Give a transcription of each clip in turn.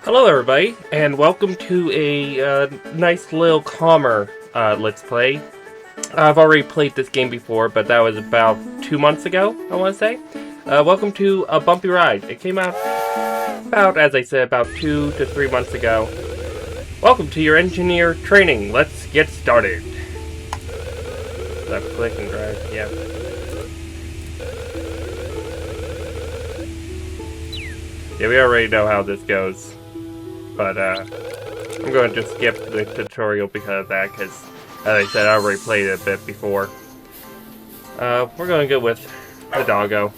Hello everybody, and welcome to a nice little calmer Let's Play. I've already played this game before, but that was about 2 months ago, I want to say. Welcome to a Bumpy ride. It came out about, as I said, about 2 to 3 months ago. Welcome to your engineer training. Let's get started. Left click and drag, yeah. Yeah, we already know how this goes. But, I'm going to just skip the tutorial because of that, because, as I said, I already played it a bit before. We're going to go with the doggo.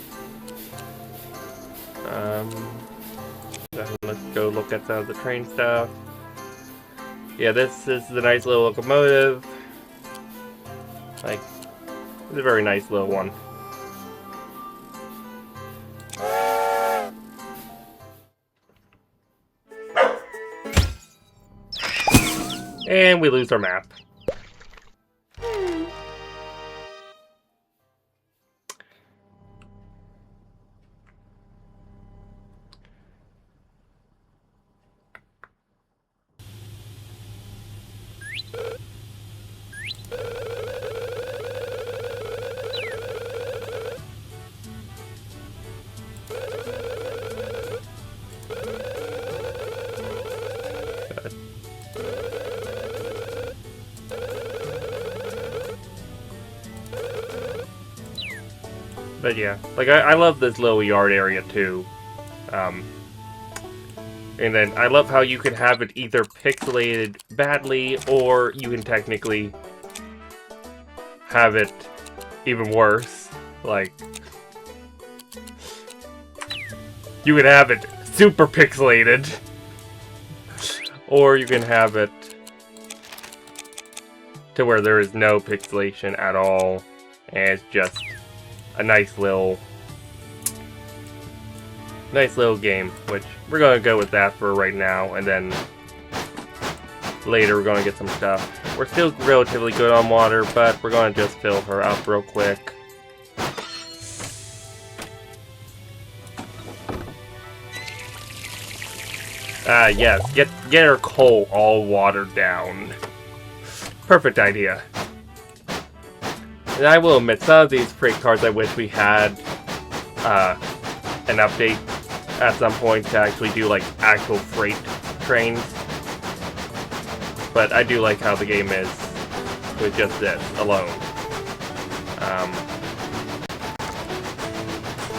Let's go look at some of the train stuff. Yeah, this is the nice little locomotive. Like, it's a very nice little one. And we lose our map. But yeah, like I love this little yard area too. And then I love how you can have it either pixelated badly, or you can technically have it even worse. Like, you can have it super pixelated, or you can have it to where there is no pixelation at all, and it's just a nice little game, which we're gonna go with that for right now, and then later we're gonna get some stuff. We're still relatively good on water, but we're gonna just fill her up real quick. Yes, get her coal all watered down. Perfect idea. And I will admit, some of these freight cars I wish we had an update at some point to actually do like actual freight trains. But I do like how the game is with just this alone.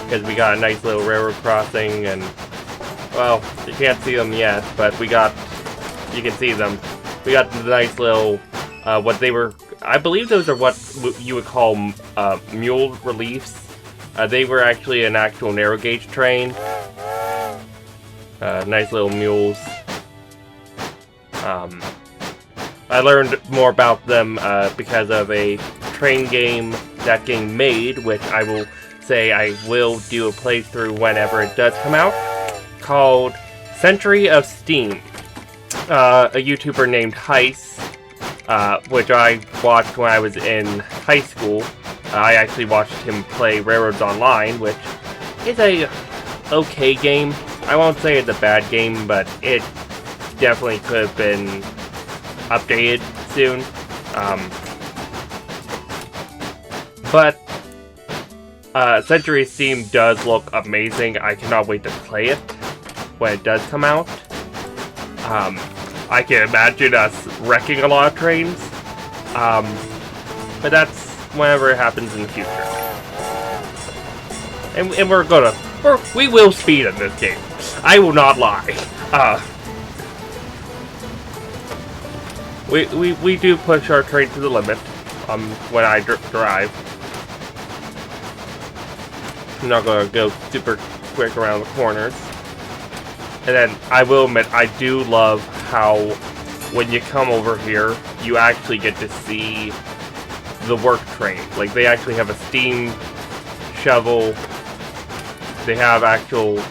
Because we got a nice little railroad crossing, and well, you can't see them yet, but you can see them. We got the nice little, what they were, I believe those are what you would call mule reliefs. They were actually an actual narrow gauge train. Nice little mules. I learned more about them because of a train game that game made, which I will say I will do a playthrough whenever it does come out, called Century of Steam. A YouTuber named Heist, which I watched when I was in high school. I actually watched him play Railroads Online, which is a okay game. I won't say it's a bad game, but it definitely could have been updated soon. But Century of Steam does look amazing. I cannot wait to play it when it does come out. I can imagine us wrecking a lot of trains, but that's whenever it happens in the future. And we will speed in this game. I will not lie. We do push our train to the limit when I drive. I'm not gonna go super quick around the corners. And then I will admit, I do love how when you come over here, you actually get to see the work train. Like, they actually have a steam shovel. They have actual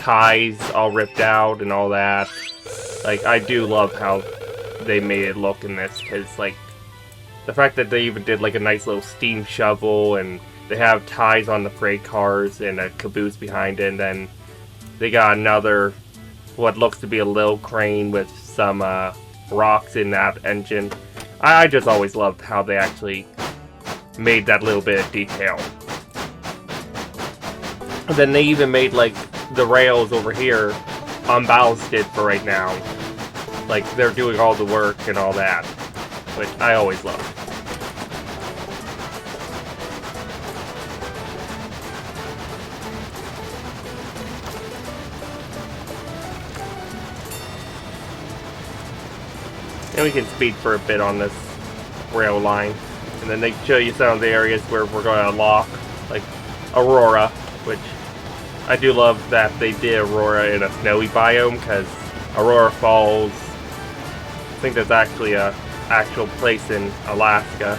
ties all ripped out and all that. Like, I do love how they made it look in this, because, like, the fact that they even did, like, a nice little steam shovel, and they have ties on the freight cars and a caboose behind it, and then they got another what looks to be a little crane with some rocks in that engine. I just always loved how they actually made that little bit of detail. And then they even made like the rails over here unballasted for right now. Like they're doing all the work and all that, which I always loved. And we can speed for a bit on this rail line. And then they show you some of the areas where we're going to unlock, like Aurora, which I do love that they did Aurora in a snowy biome, because Aurora Falls, I think that's actually a actual place in Alaska,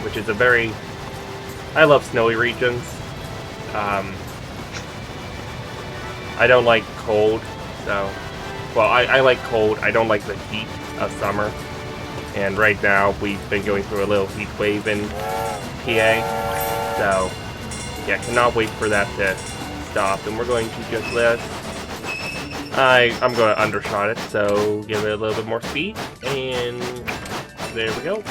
which is a very, I love snowy regions. I don't like cold, so, well, I like cold. I don't like the heat of summer. And right now, we've been going through a little heat wave in PA. So, yeah, cannot wait for that to stop. And we're going to just let... I'm going to undershot it, so give it a little bit more speed. And there we go.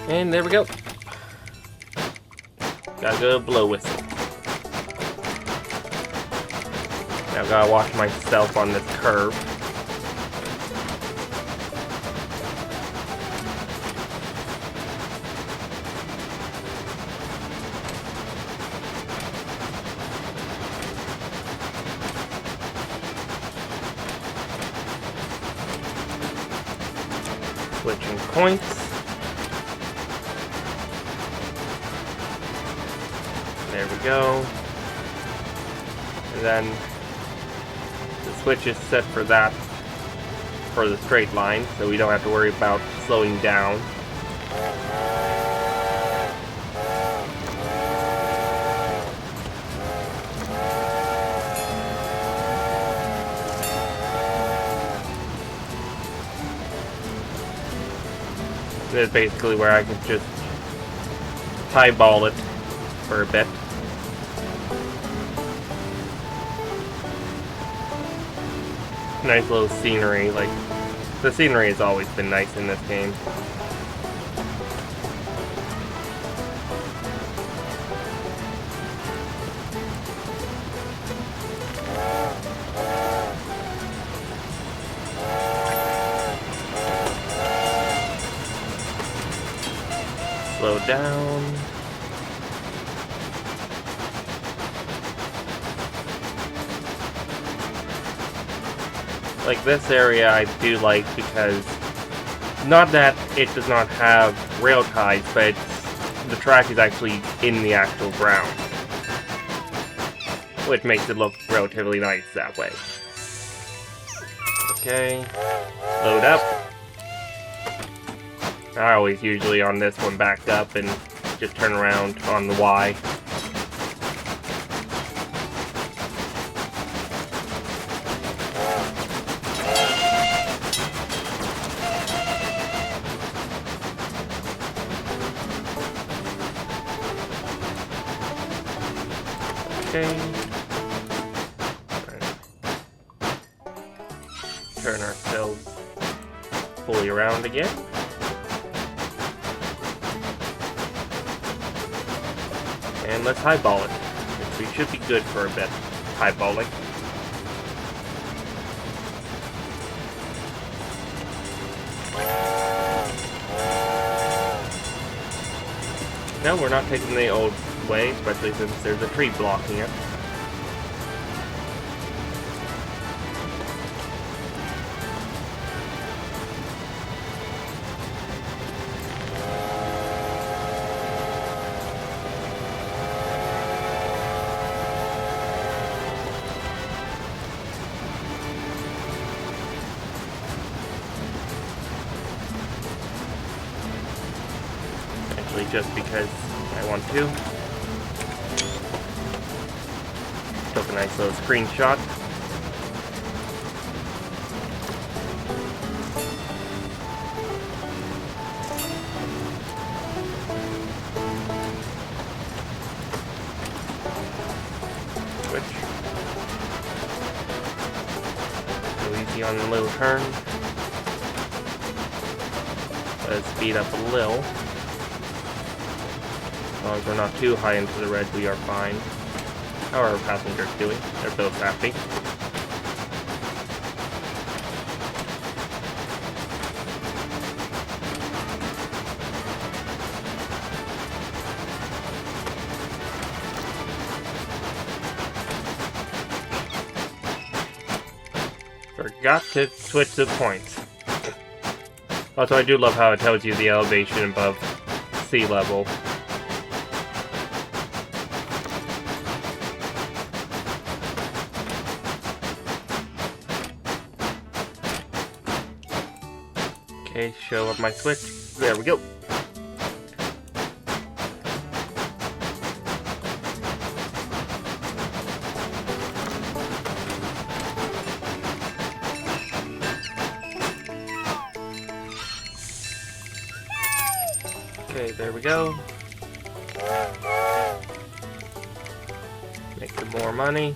And there we go. Got a good blow whistle. Now I gotta watch myself on this curve. Switching points. There we go. And then the switch is set for that, for the straight line, so we don't have to worry about slowing down. This is basically where I can just highball it for a bit. Nice little scenery, like, the scenery has always been nice in this game. Slow down. Like this area I do like because, not that it does not have rail ties, but the track is actually in the actual ground, which makes it look relatively nice that way. Okay, load up. I always usually on this one back up and just turn around on the Y. Okay. Turn ourselves fully around again. And let's highball it. We should be good for a bit. Highballing. No, we're not taking the old way, especially since there's a tree blocking it. Just because I want to. Took a nice little screenshot. risky on the little turn. Let's speed up a little. As long as we're not too high into the red, we are fine. How are our passengers doing? They're both happy. Forgot to switch the points. Also, I do love how it tells you the elevation above sea level. Okay, show up my switch. There we go. Okay, there we go. Make some more money.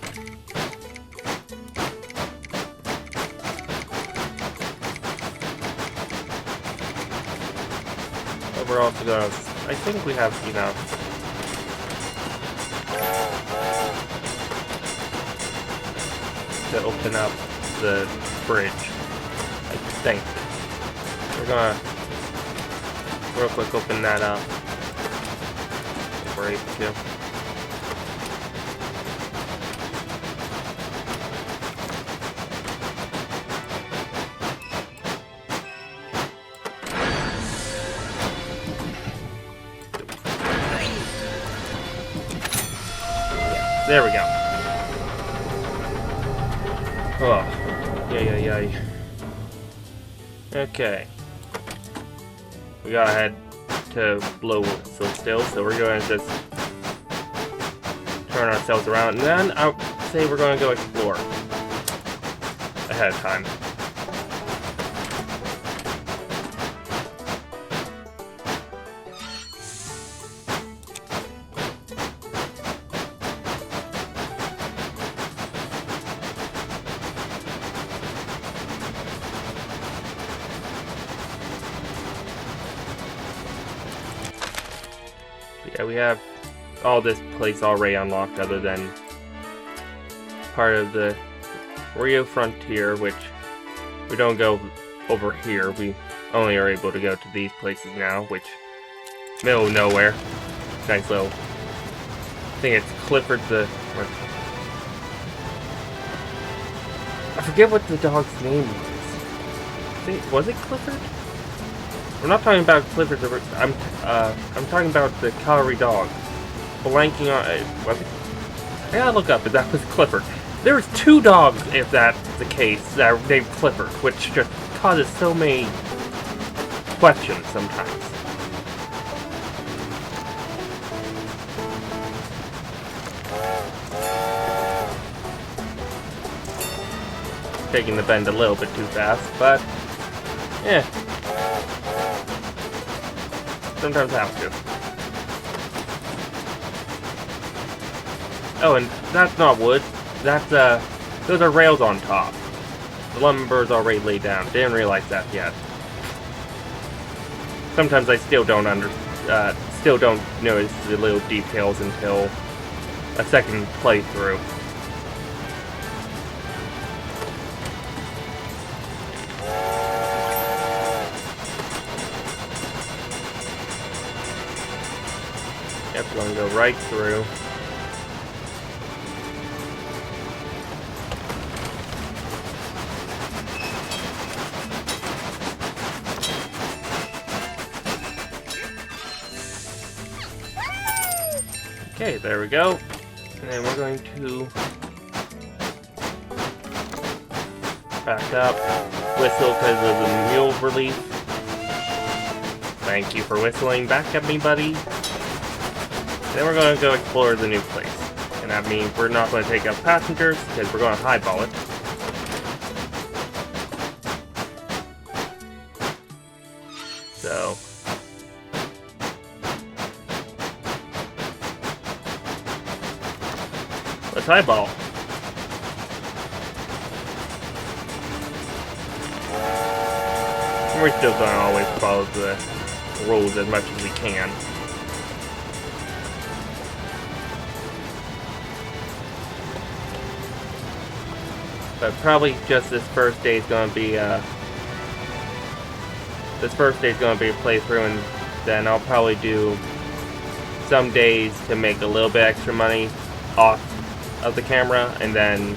We're also gonna, I think we have enough. To open up the bridge. I think. We're gonna real quick open that up. If we're able to. There we go. Oh, yay. Okay. We gotta head to blow whistle still, so we're going to just turn ourselves around, and then I'll say we're going to go explore ahead of time. Yeah, we have all this place already unlocked other than part of the Rio Frontier, which we don't go over here. We only are able to go to these places now, which middle of nowhere. Nice little, I think it's Clifford the, or, I forget what the dog's name was. Was it Clifford? We're not talking about Clifford. I'm talking about the Calorie dog. Blanking on. Was it? I gotta look up if that was Clifford. There's two dogs, if that's the case, that are named Clifford, which just causes so many questions sometimes. Taking the bend a little bit too fast, but yeah. Sometimes have to. Oh, and that's not wood. That's, those are rails on top. The lumber's already laid down. Didn't realize that yet. Sometimes I still don't notice the little details until a second playthrough. Yep, we're gonna go right through. Okay, there we go. And then we're going to back up, whistle because of the mule relief. Thank you for whistling back at me, buddy. Then we're going to go explore the new place. And that means we're not going to take up passengers, because we're going to highball it. So let's highball. We're still gonna always follow the rules as much as we can. But probably just this first day is gonna be a playthrough, and then I'll probably do some days to make a little bit extra money off of the camera, and then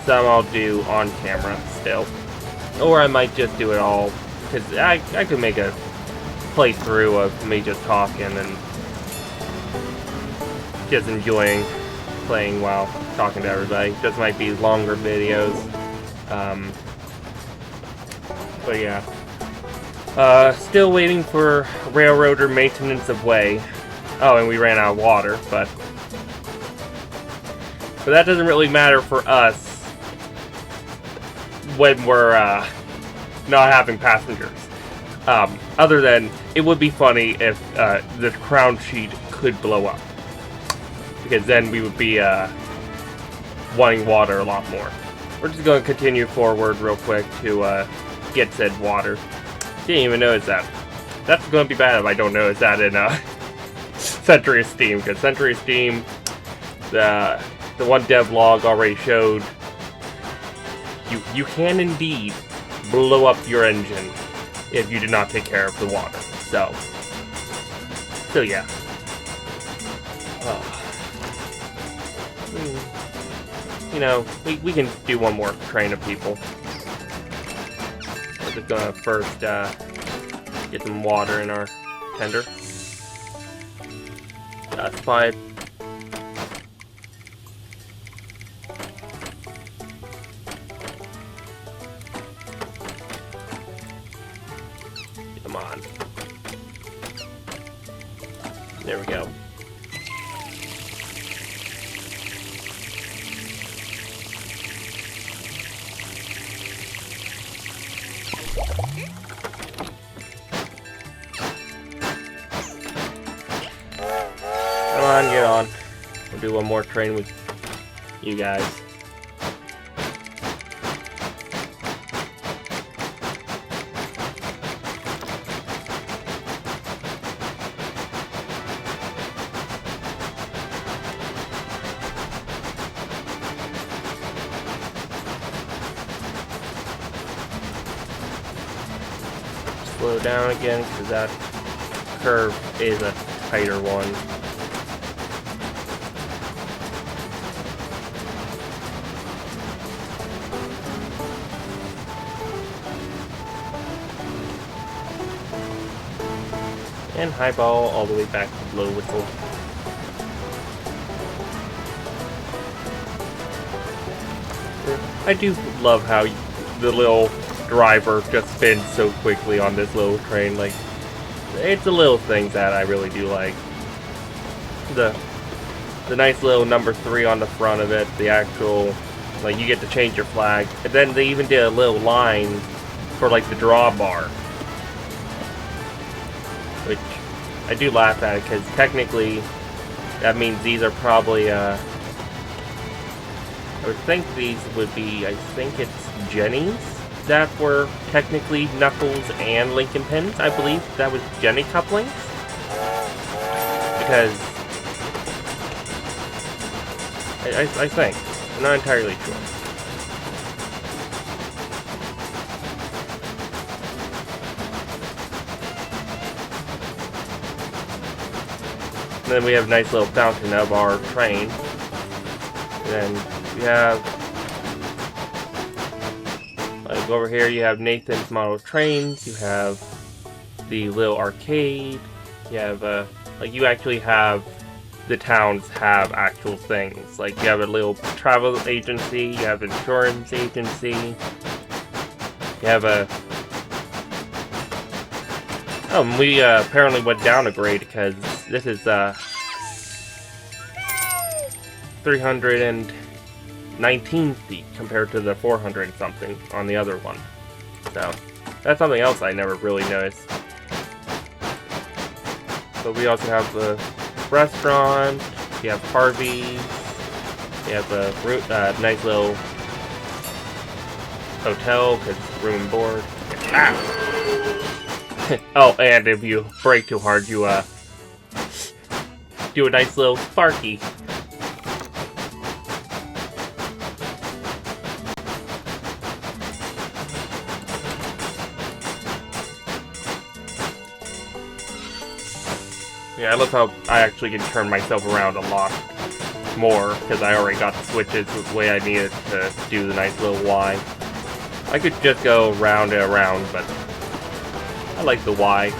some I'll do on camera still. Or I might just do it all, because I could make a playthrough of me just talking and just enjoying playing while talking to everybody. Just might be longer videos. But yeah. Still waiting for railroader maintenance of way. Oh, and we ran out of water, but that doesn't really matter for us when we're not having passengers. Other than, it would be funny if the crown sheet could blow up, because then we would be wanting water a lot more. We're just going to continue forward real quick to get said water. Didn't even notice that. That's going to be bad if I don't notice that in Century of Steam, because Century of Steam, the one devlog already showed you can indeed blow up your engine if you do not take care of the water. So yeah. You know, we can do one more train of people. We're just gonna first get some water in our tender. That's fine. Come on. There we go. Come on, get on. We'll do one more train with you guys. Slow down again, because that curve is a tighter one. And highball all the way back to low whistle. I do love how the little driver just spins so quickly on this little train. Like, it's the little things that I really do like. The nice little number 3 on the front of it, the actual, like, you get to change your flag. And then they even did a little line for, like, the drawbar. Which I do laugh at, because technically that means these are probably, I would think these would be, I think it's Jenny's that were technically Knuckles and Lincoln pins. I believe that was Jenny couplings. Because I think. I'm not entirely sure. And then we have a nice little fountain of our train. And then we have, like, over here you have Nathan's model trains, you have the little arcade, you have, like, you actually have, the towns have actual things. Like, you have a little travel agency, you have an insurance agency, you have a, oh, we apparently went down a grade, because this is 319 feet compared to the 400 something on the other one. So that's something else I never really noticed. But we also have the restaurant, we have Harvey's, we have a nice little hotel, because room and board. Ah. Oh, and if you brake too hard, you do a nice little sparky. Yeah, I love how I actually can turn myself around a lot more, because I already got the switches the way I needed to do the nice little Y. I could just go round and around, but I like the Y.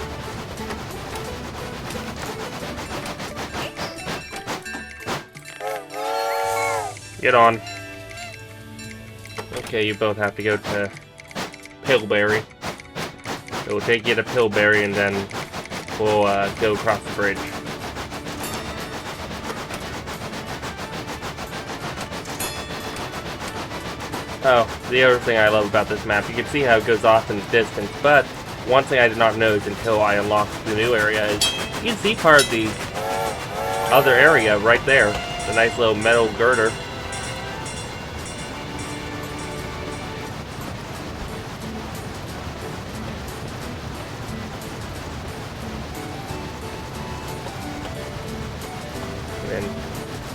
Get on. Okay, you both have to go to Pillberry. It will take you to Pillberry, and then we'll go across the bridge. Oh, the other thing I love about this map, you can see how it goes off in the distance, but one thing I did not notice until I unlocked the new area is you can see part of the other area right there. The nice little metal girder. And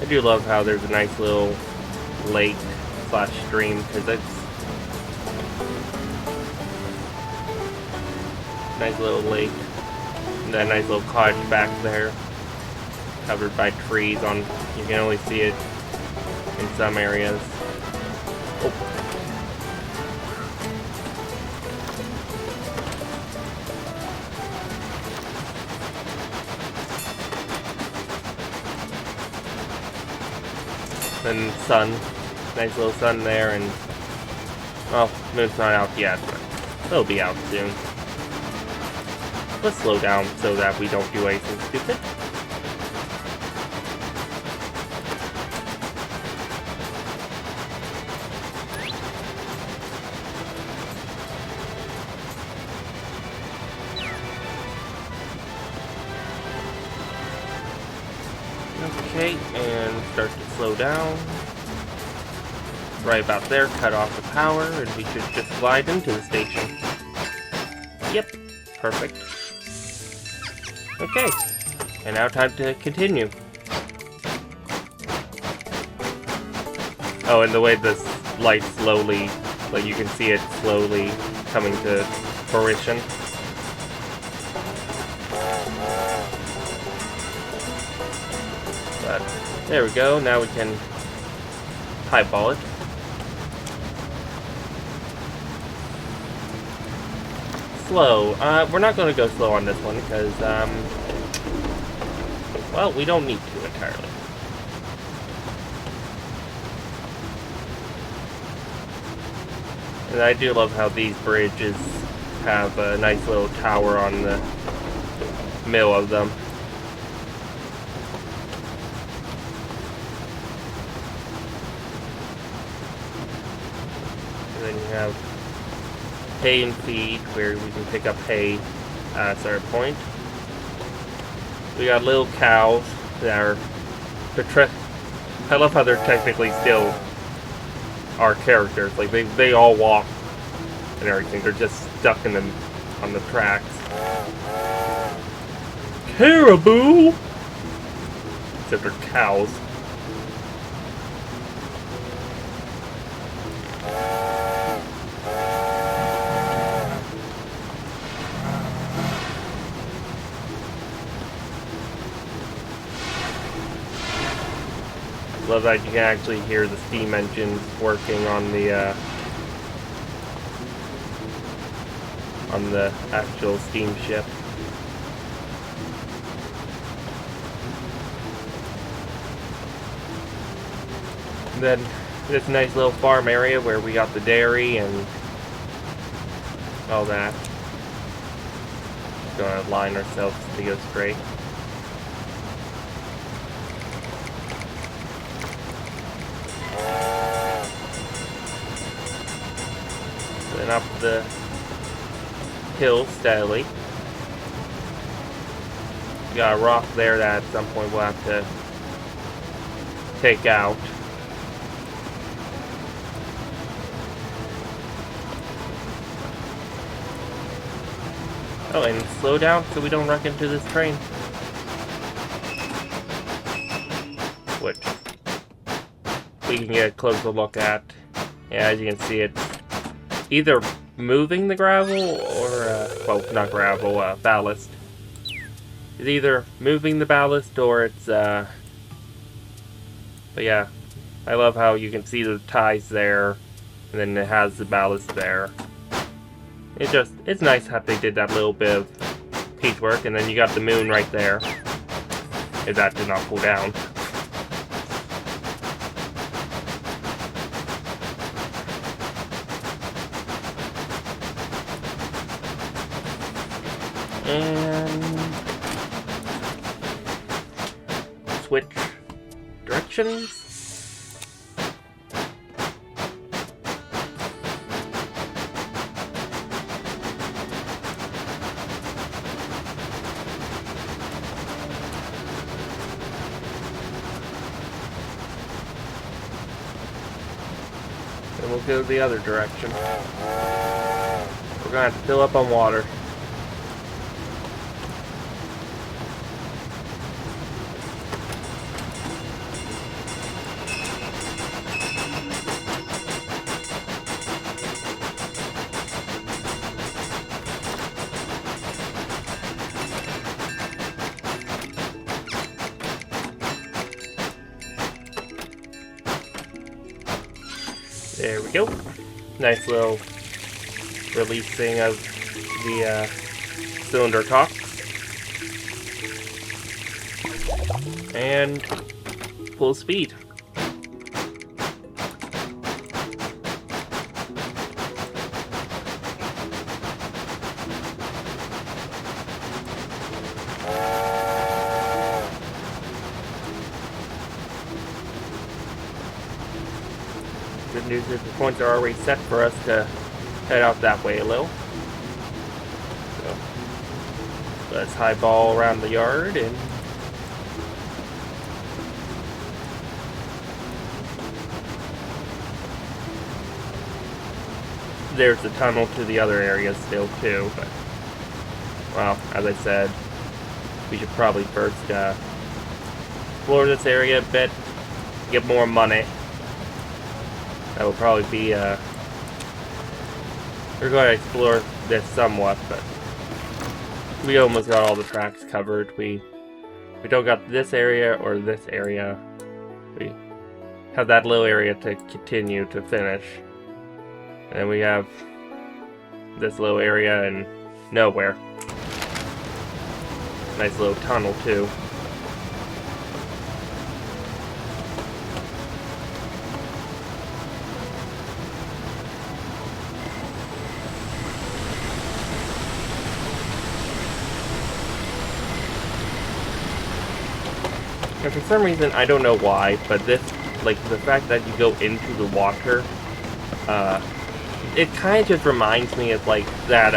I do love how there's a nice little lake / stream, because it's a nice little lake. And that nice little cottage back there, covered by trees. You can only see it in some areas. Oh. And sun. Nice little sun there, and well, moon's not out yet, but it'll be out soon. Let's slow down so that we don't do anything stupid. Okay, and start to slow down. Right about there, cut off the power, and we should just glide into the station. Yep, perfect. Okay, and now time to continue. Oh, and the way this light slowly, like you can see it slowly coming to fruition. But there we go, now we can highball it. Slow. We're not going to go slow on this one because, well, we don't need to entirely. And I do love how these bridges have a nice little tower on the middle of them. And then you have hay and feed, where we can pick up hay at a certain point. We got little cows that are... I love how they're technically still our characters. Like, they all walk and everything. They're just stuck in them on the tracks. Caribou! Except they're cows. Love that you can actually hear the steam engines working on the actual steamship. And then this nice little farm area where we got the dairy and all that. Just gonna line ourselves to go straight. Up the hill steadily. We got a rock there that at some point we'll have to take out. Oh, and slow down so we don't wreck into this train. Which we can get a closer look at. Yeah, as you can see, it's either moving the gravel or, well, not gravel, ballast. It's either moving the ballast or it's, but yeah. I love how you can see the ties there, and then it has the ballast there. It's nice how they did that little bit of piecework, and then you got the moon right there. If that did not pull down. And switch directions. And we'll go the other direction. We're gonna have to fill up on water. There we go. Nice little releasing of the cylinder top. And full speed. Good news is the points are already set for us to head out that way a little. So let's highball around the yard and there's the tunnel to the other areas still too, but well, as I said, we should probably first explore this area a bit, get more money. That will probably be, we're going to explore this somewhat, but we almost got all the tracks covered. We don't got this area or this area. We have that little area to continue to finish. And then we have this little area and nowhere. Nice little tunnel too. And for some reason, I don't know why, but this, like, the fact that you go into the water, it kind of just reminds me of, like, that,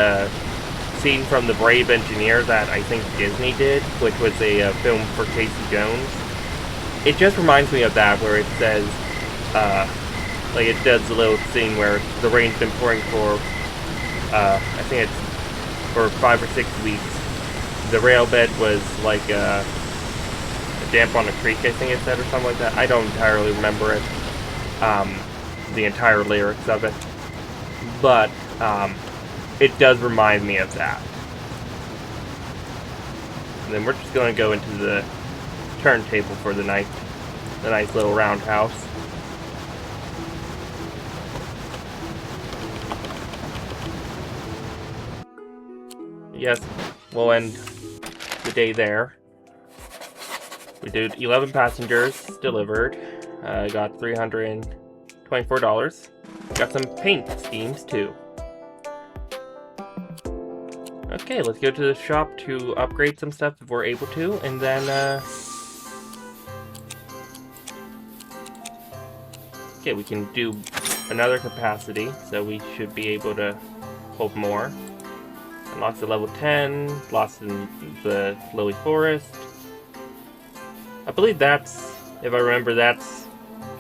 scene from The Brave Engineer that I think Disney did, which was a film for Casey Jones. It just reminds me of that, where it says, like, it does a little scene where the rain's been pouring for, I think it's for 5 or 6 weeks. The rail bed was, like, damp on a creek, I think it said, or something like that. I don't entirely remember it, the entire lyrics of it, but it does remind me of that. And then we're just going to go into the turntable for the nice little roundhouse. Yes, we'll end the day there. We did 11 passengers delivered. Got $324. Got some paint schemes too. Okay, let's go to the shop to upgrade some stuff if we're able to, and then okay, we can do another capacity, so we should be able to hold more. Unlocks at level 10, lost in the Lily Forest. I believe that's, if I remember, that's,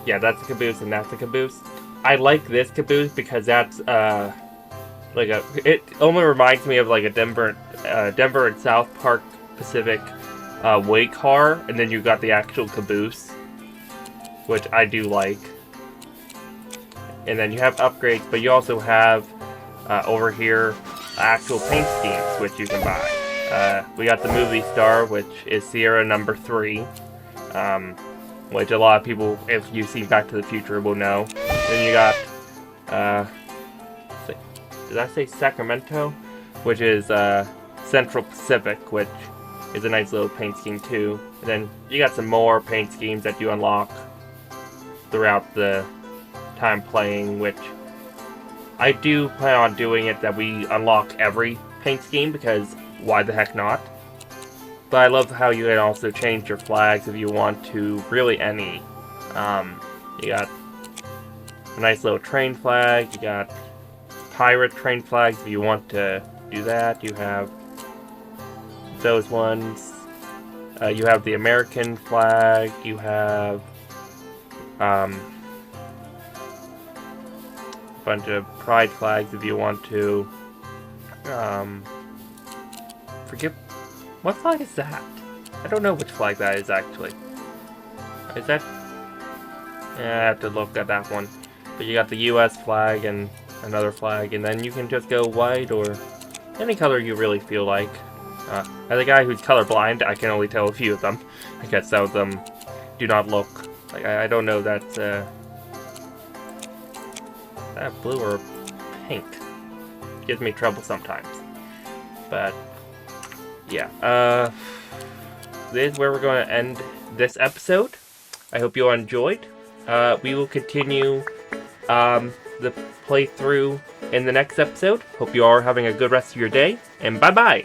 yeah, that's a caboose and that's a caboose. I like this caboose because that's, like it only reminds me of like a Denver and South Park Pacific way car, and then you got the actual caboose, which I do like. And then you have upgrades, but you also have over here actual paint schemes, which you can buy. We got the movie star, which is Sierra number 3, which a lot of people, if you've seen Back to the Future, will know. Then you got, did I say Sacramento? Which is Central Pacific, which is a nice little paint scheme too. And then you got some more paint schemes that you unlock throughout the time playing, which I do plan on doing it that we unlock every paint scheme, because why the heck not? But I love how you can also change your flags if you want to, really any. You got a nice little train flag, you got pirate train flags if you want to do that. You have those ones. You have the American flag, you have a bunch of pride flags if you want to. Forget, what flag is that? I don't know which flag that is actually. Is that? Yeah, I have to look at that one. But you got the US flag and another flag, and then you can just go white or any color you really feel like. As a guy who's colorblind, I can only tell a few of them. I guess some of them do not look like, I don't know that's that blue or pink. Gives me trouble sometimes. But yeah, this is where we're going to end this episode. I hope you all enjoyed. We will continue the playthrough in the next episode. Hope you all are having a good rest of your day, and bye-bye!